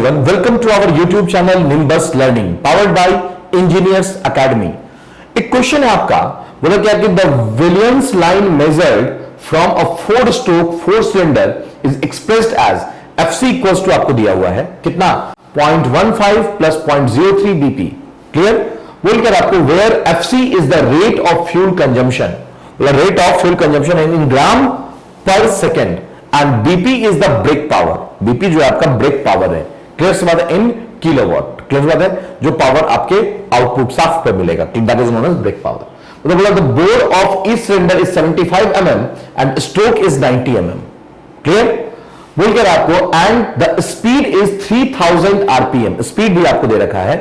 everyone, welcome to our YouTube channel Nimbus Learning powered by Engineers Academy। एक question है आपका, बोला क्या कि the Williams line measured from a 4 stroke 4 cylinder is expressed as FC equals to आपको दिया हुआ है कितना 0.15 प्लस 0.03 BP। क्लियर? बोलकर आपको where FC is the rate of fuel consumption, rate of fuel consumption in gram per second and BP is the brake power. BP जो आपका break power है, क्लियर से बात है, इन किलोवाट। क्लियर बात है, जो पावर आपके आउटपुट शाफ्ट पे मिलेगा, that is known as brake power. मतलब बोला the bore of each cylinder is 75 mm and stroke is 90 mm। Clear? बोलकर आपको and the speed is 3000 RPM, speed भी आपको दे रखा है।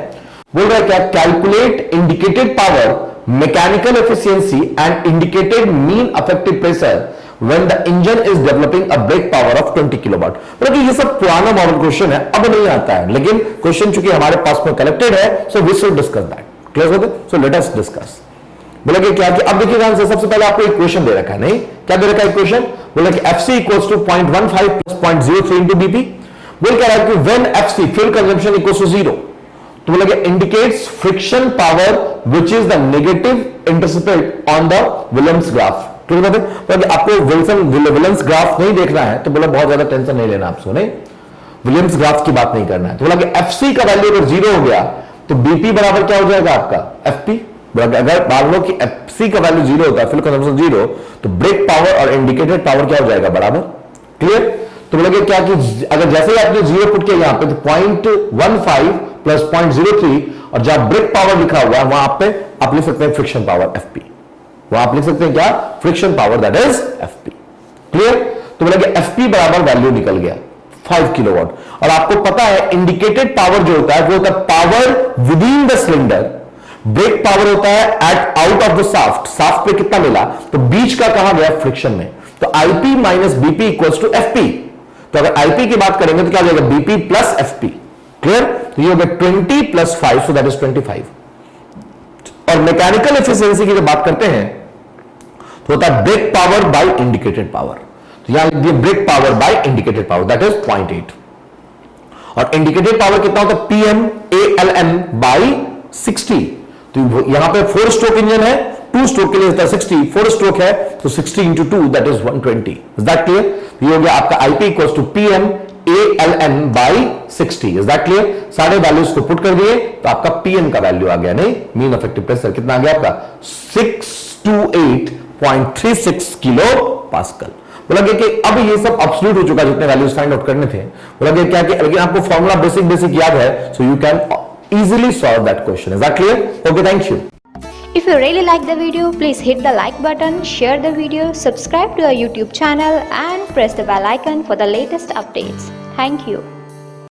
बोल रहा है क्या, calculate indicated power, mechanical efficiency and indicated mean effective pressure when the engine is developing a brake power of 20 kilowatt. मतलब ये सब पुराना मॉडल क्वेश्चन है, अब नहीं आता है, लेकिन क्वेश्चन चूंकि हमारे पास में कलेक्टेड है, so we should discuss that. Clear हो गया? So let us discuss. बोला कि क्या कि अब देखिएगा आंसर, सबसे पहले आपको इक्वेशन दे रखा है, नहीं क्या दे रखा है इक्वेशन? बोला कि FC equals to 0.15 plus 0.03 into BP। बोल क्या रहा है कि when FC fuel consumption equals to 0, तो बोला कि indicates friction power which is the negative intercept on the Williams graph. तो आपको विलियम्स ग्राफ नहीं देखना है, तो बोला बहुत ज्यादा टेंशन नहीं लेना आपको, नहीं विलियम्स ग्राफ की बात नहीं करना है। तो बोला कि FC का वैल्यू अगर 0 हो गया तो BP बराबर क्या हो जाएगा आपका FP। अगर मान लो कि FC का वैल्यू 0 होता है, फ्यूल कंजम्पशन 0, तो ब्रेक पावर और इंडिकेटेड पावर क्या हो जाएगा बराबर। क्लियर? तो बोला कि क्या कि अगर जैसे ही आपने 0 पुट किया यहां पे, तो 0.15 प्लस 0.03 और जहां ब्रेक पावर लिखा हुआ है वहां पे आप लिख सकते हैं फ्रिक्शन पावर FP। वहां आप लिख सकते हैं क्या, friction power, that is FP। Clear? तो बोला कि FP बराबर वैल्यू निकल गया 5 किलोवाट। और आपको पता है इंडिकेटेड पावर जो होता है वो होता है power within the cylinder, brake power होता है at out of the shaft. Shaft पे कितना मिला, तो बीच का कहा गया फ्रिक्शन में, तो IP minus BP equals to FP। तो अगर IP की बात करेंगे तो क्या हो जाएगा, BP प्लस FP। क्लियर? तो ये हो गया 20 प्लस 5, सो दैट इज 25। और मैकेनिकल एफिशिएंसी की जब बात करते हैं तो होता है brake power by indicated power. तो यहां ये brake power by indicated power, that is 0.8। और इंडिकेटेड पावर कितना होता है, PMALM बाय 60। तो यहां पे 4 स्ट्रोक इंजन है, 2 स्ट्रोक के लिए होता है 60, 4 स्ट्रोक है तो 60 into 2 that is 120। Is that clear? ये हो गया आपका IP equals to PMALM by 60। Is that clear? सारे वैल्यूज को पुट कर दिए तो आपका PM का वैल्यू आ गया, नहीं मीन इफेक्टिव प्रेशर कितना आ गया आपका 628.36 किलो पास्कल। बोला कि अब ये सब एब्सोल्यूट हो चुका, जितने वैल्यूज फाइंड आउट करने थे। बोला कि क्या कि लेकिन आपको फॉर्मूला बेसिक याद है, so you can easily solve that question. Is that clear? Okay, thank you. If you really like the video, please hit the like button, share the video, subscribe to our YouTube channel and press the bell icon for the latest updates. Thank you.